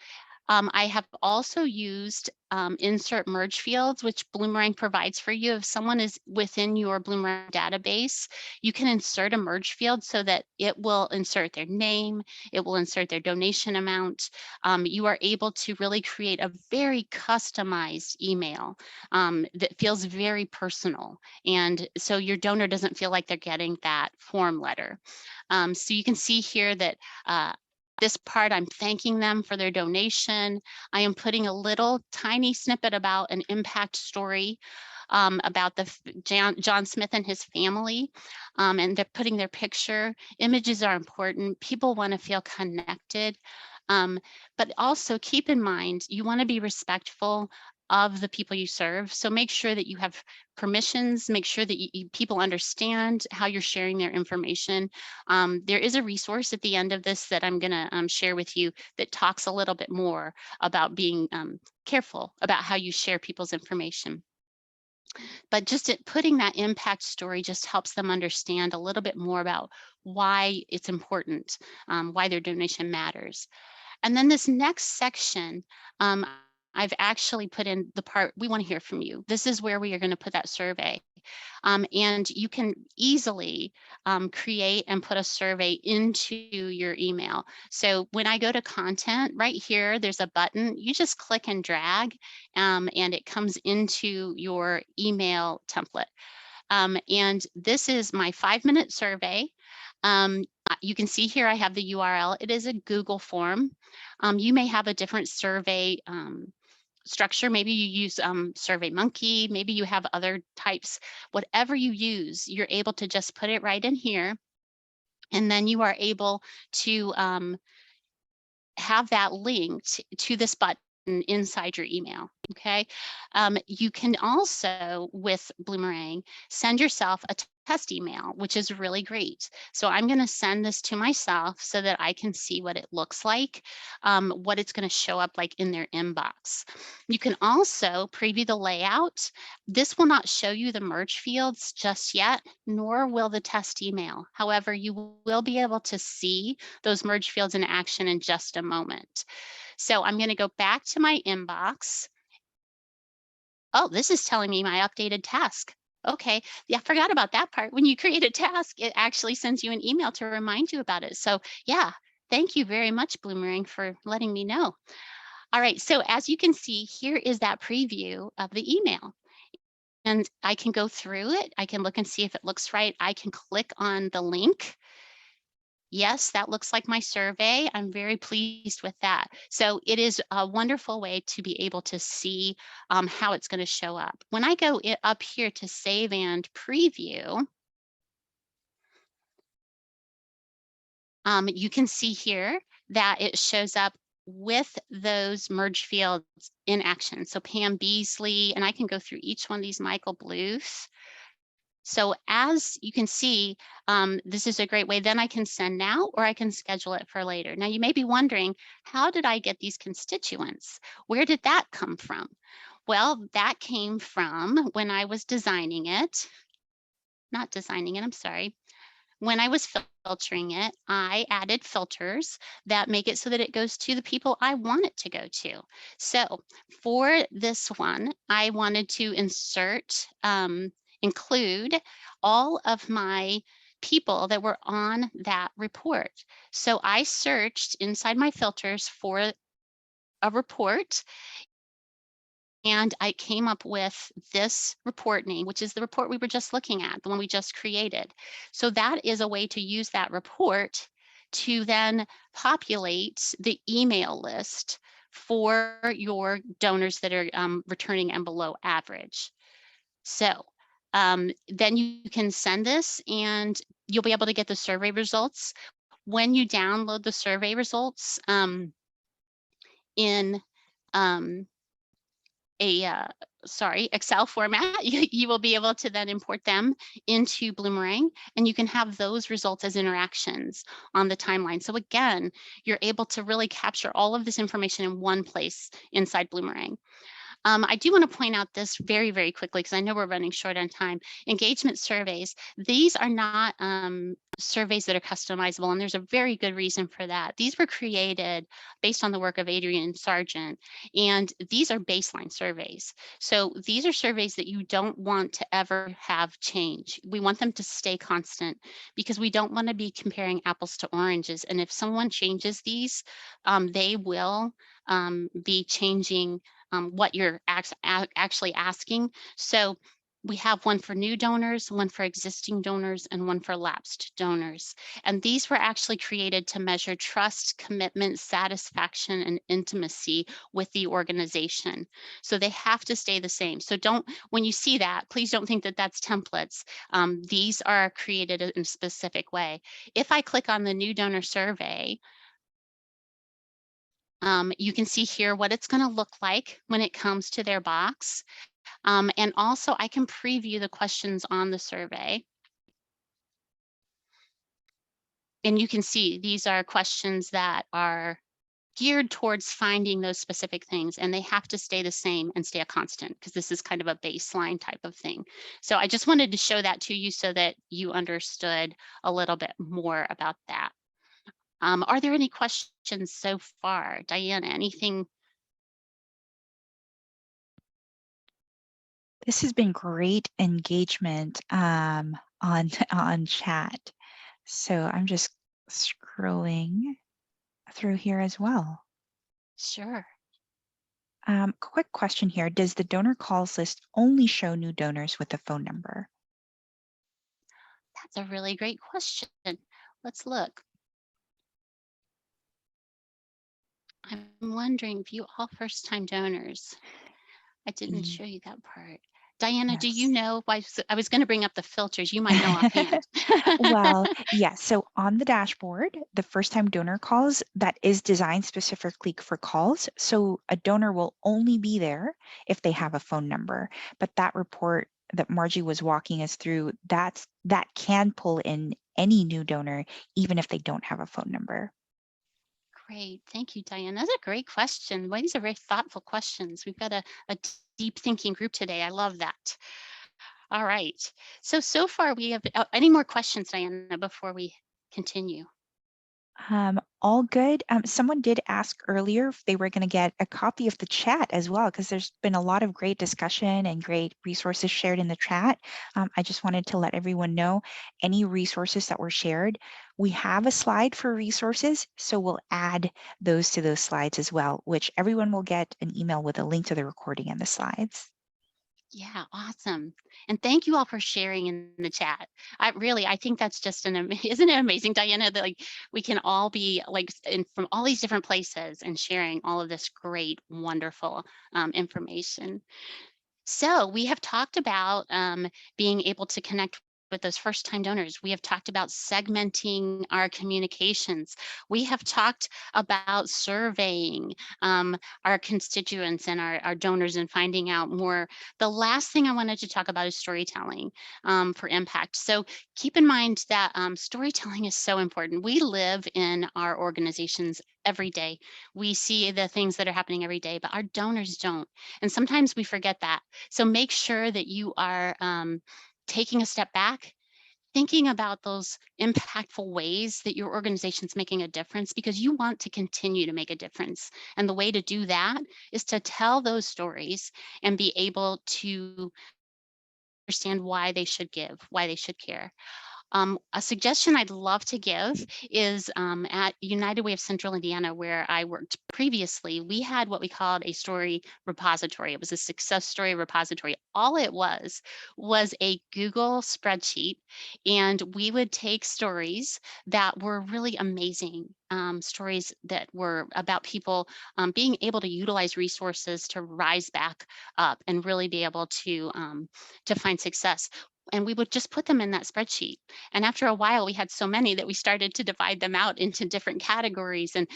I have also used insert merge fields, which Bloomerang provides for you. If someone is within your Bloomerang database, you can insert a merge field so that it will insert their name, it will insert their donation amount. You are able to really create a very customized email that feels very personal. And so your donor doesn't feel like they're getting that form letter. So you can see here that this part, I'm thanking them for their donation. I am putting a little tiny snippet about an impact story about John Smith and his family, and they're putting their picture. Images are important. People want to feel connected. But also keep in mind, you want to be respectful of the people you serve. So make sure that you have permissions, make sure that people understand how you're sharing their information. There is a resource at the end of this that I'm going to share with you that talks a little bit more about being careful about how you share people's information. But just putting that impact story just helps them understand a little bit more about why it's important, why their donation matters. And then this next section, I've actually put in the part, we want to hear from you. This is where we are going to put that survey. And you can easily create and put a survey into your email. So when I go to content, right here, there's a button. You just click and drag, and it comes into your email template. And this is my 5-minute survey. You can see here I have the URL. It is a Google form. You may have a different survey structure. Maybe you use SurveyMonkey, maybe you have other types. Whatever you use, you're able to just put it right in here. And then you are able to have that linked to this button inside your email. Okay. You can also, with Bloomerang, send yourself a test email, which is really great. So I'm going to send this to myself so that I can see what it looks like, what it's going to show up like in their inbox. You can also preview the layout. This will not show you the merge fields just yet, nor will the test email. However, you will be able to see those merge fields in action in just a moment. So I'm going to go back to my inbox. Oh, this is telling me my updated task. Okay, yeah, I forgot about that part. When you create a task, it actually sends you an email to remind you about it. So yeah, thank you very much, Bloomerang, for letting me know. All right, so as you can see, here is that preview of the email. And I can go through it. I can look and see if it looks right. I can click on the link. Yes, that looks like my survey. I'm very pleased with that. So it is a wonderful way to be able to see how it's going to show up. When I go up here to save and preview, you can see here that it shows up with those merge fields in action. So Pam Beasley, and I can go through each one of these, Michael Bluth. So as you can see, this is a great way. Then I can send now, or I can schedule it for later. Now you may be wondering, how did I get these constituents? Where did that come from? Well, that came from when I was designing it, not designing it, I'm sorry. When I was filtering it, I added filters that make it so that it goes to the people I want it to go to. So for this one, I wanted to include all of my people that were on that report. So I searched inside my filters for a report, and I came up with this report name, which is the report we were just looking at, the one we just created. So that is a way to use that report to then populate the email list for your donors that are returning and below average. So then you can send this and you'll be able to get the survey results. When you download the survey results in Excel format, you will be able to then import them into Bloomerang, and you can have those results as interactions on the timeline. So again, you're able to really capture all of this information in one place inside Bloomerang. I do want to point out this very, very quickly because I know we're running short on time. Engagement surveys, these are not surveys that are customizable, and there's a very good reason for that. These were created based on the work of Adrienne Sargent, and these are baseline surveys. So these are surveys that you don't want to ever have change. We want them to stay constant because we don't want to be comparing apples to oranges. And if someone changes these, they will be changing what you're actually asking. So we have one for new donors, one for existing donors, and one for lapsed donors. And these were actually created to measure trust, commitment, satisfaction, and intimacy with the organization. So they have to stay the same. So when you see that, please don't think that that's templates. These are created in a specific way. If I click on the new donor survey, you can see here what it's going to look like when it comes to their box. And also I can preview the questions on the survey. And you can see these are questions that are geared towards finding those specific things, and they have to stay the same and stay a constant because this is kind of a baseline type of thing. So I just wanted to show that to you so that you understood a little bit more about that. Are there any questions so far? Diana, anything? This has been great engagement on on chat. So I'm just scrolling through here as well. Sure. Quick question here. Does the donor calls list only show new donors with a phone number? That's a really great question. Let's look. I'm wondering, view all first-time donors. I didn't show you that part. Diana, do you Yes. know why? I was going to bring up the filters. You might know offhand. Well, yes. So on the dashboard, the first time donor calls, that is designed specifically for calls. So a donor will only be there if they have a phone number. But that report that Margie was walking us through, that can pull in any new donor, even if they don't have a phone number. Great. Thank you, Diana. That's a great question. Well, these are very thoughtful questions. We've got a deep thinking group today. I love that. All right. So far we have any more questions, Diana, before we continue? All good. Someone did ask earlier if they were going to get a copy of the chat as well, because there's been a lot of great discussion and great resources shared in the chat. I just wanted to let everyone know any resources that were shared. We have a slide for resources, so we'll add those to those slides as well, which everyone will get an email with a link to the recording and the slides. Yeah, awesome. And thank you all for sharing in the chat. I think that's just isn't it amazing, Diana, that like we can all be like from all these different places and sharing all of this great, wonderful information. So we have talked about being able to connect with those first-time donors. We have talked about segmenting our communications. We have talked about surveying our constituents and our donors and finding out more. The last thing I wanted to talk about is storytelling for impact. So keep in mind that storytelling is so important. We live in our organizations every day. We see the things that are happening every day, but our donors don't. And sometimes we forget that. So make sure that you are taking a step back, thinking about those impactful ways that your organization's making a difference because you want to continue to make a difference. And the way to do that is to tell those stories and be able to understand why they should give, why they should care. A suggestion I'd love to give is at United Way of Central Indiana, where I worked previously, we had what we called a story repository. It was a success story repository. All it was a Google spreadsheet, and we would take stories that were really amazing, stories that were about people being able to utilize resources to rise back up and really be able to find success. And we would just put them in that spreadsheet. And after a while, we had so many that we started to divide them out into different categories. And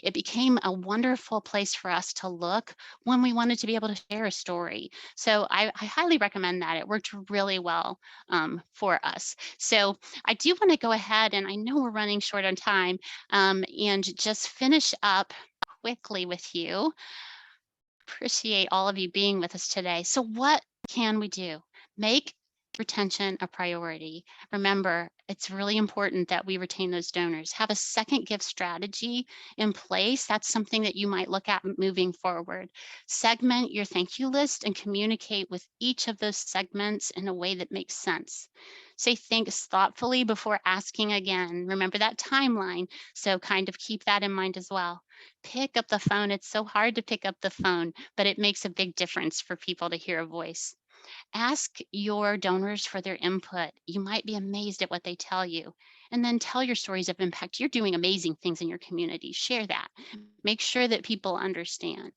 it became a wonderful place for us to look when we wanted to be able to share a story. So I highly recommend that. It worked really well for us. So I do want to go ahead, and I know we're running short on time, and just finish up quickly with you. appreciate all of you being with us today. So what can we do? Make retention a priority. Remember, it's really important that we retain those donors. Have a second gift strategy in place. That's something that you might look at moving forward. Segment your thank you list and communicate with each of those segments in a way that makes sense. Say thanks thoughtfully before asking again. Remember that timeline. So kind of keep that in mind as well. Pick up the phone. It's so hard to pick up the phone, but it makes a big difference for people to hear a voice. Ask your donors for their input. You might be amazed at what they tell you. And then tell your stories of impact. You're doing amazing things in your community. Share that. Make sure that people understand.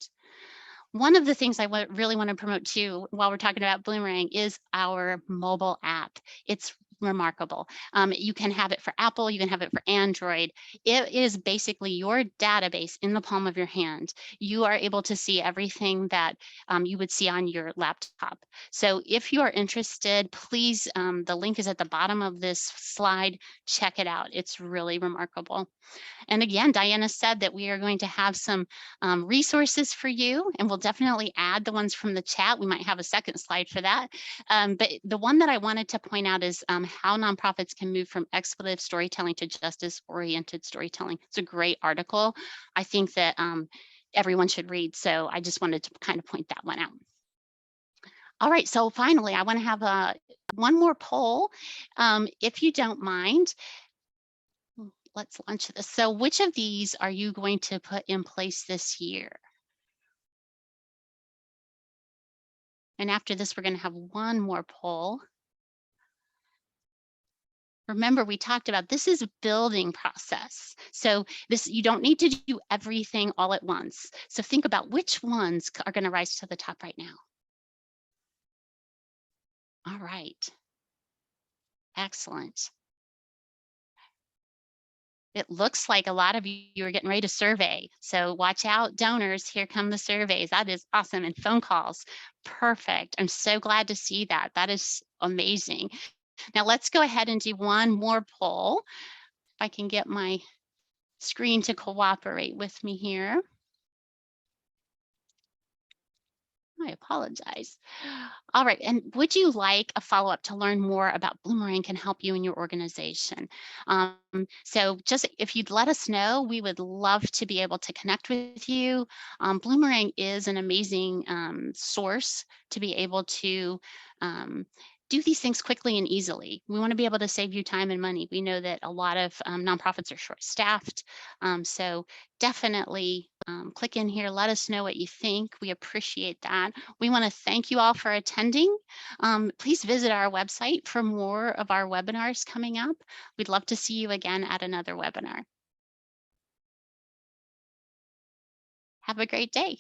One of the things I really want to promote too, while we're talking about Bloomerang, is our mobile app. It's remarkable. You can have it for Apple, you can have it for Android. It is basically your database in the palm of your hand. You are able to see everything that you would see on your laptop. So if you are interested, please, the link is at the bottom of this slide. Check it out. It's really remarkable. And again, Diana said that we are going to have some resources for you, and we'll definitely add the ones from the chat. We might have a second slide for that. But the one that I wanted to point out is how nonprofits can move from expletive storytelling to justice-oriented storytelling. It's a great article. I think that everyone should read. So I just wanted to kind of point that one out. All right, so finally, I want to have one more poll, if you don't mind. Let's launch this. So which of these are you going to put in place this year? And after this, we're going to have one more poll. Remember, we talked about this is a building process. So you don't need to do everything all at once. So think about which ones are going to rise to the top right now. All right. Excellent. It looks like a lot of you are getting ready to survey. So watch out, donors. Here come the surveys. That is awesome. And phone calls. Perfect. I'm so glad to see that. That is amazing. Now let's go ahead and do one more poll. If I can get my screen to cooperate with me here. I apologize. All right, and would you like a follow-up to learn more about Bloomerang can help you in your organization? So just if you'd let us know, we would love to be able to connect with you. Bloomerang is an amazing source to be able to do these things quickly and easily. We want to be able to save you time and money. We know that a lot of nonprofits are short-staffed, so definitely click in here. Let us know what you think. We appreciate that. We want to thank you all for attending. Please visit our website for more of our webinars coming up. We'd love to see you again at another webinar. Have a great day.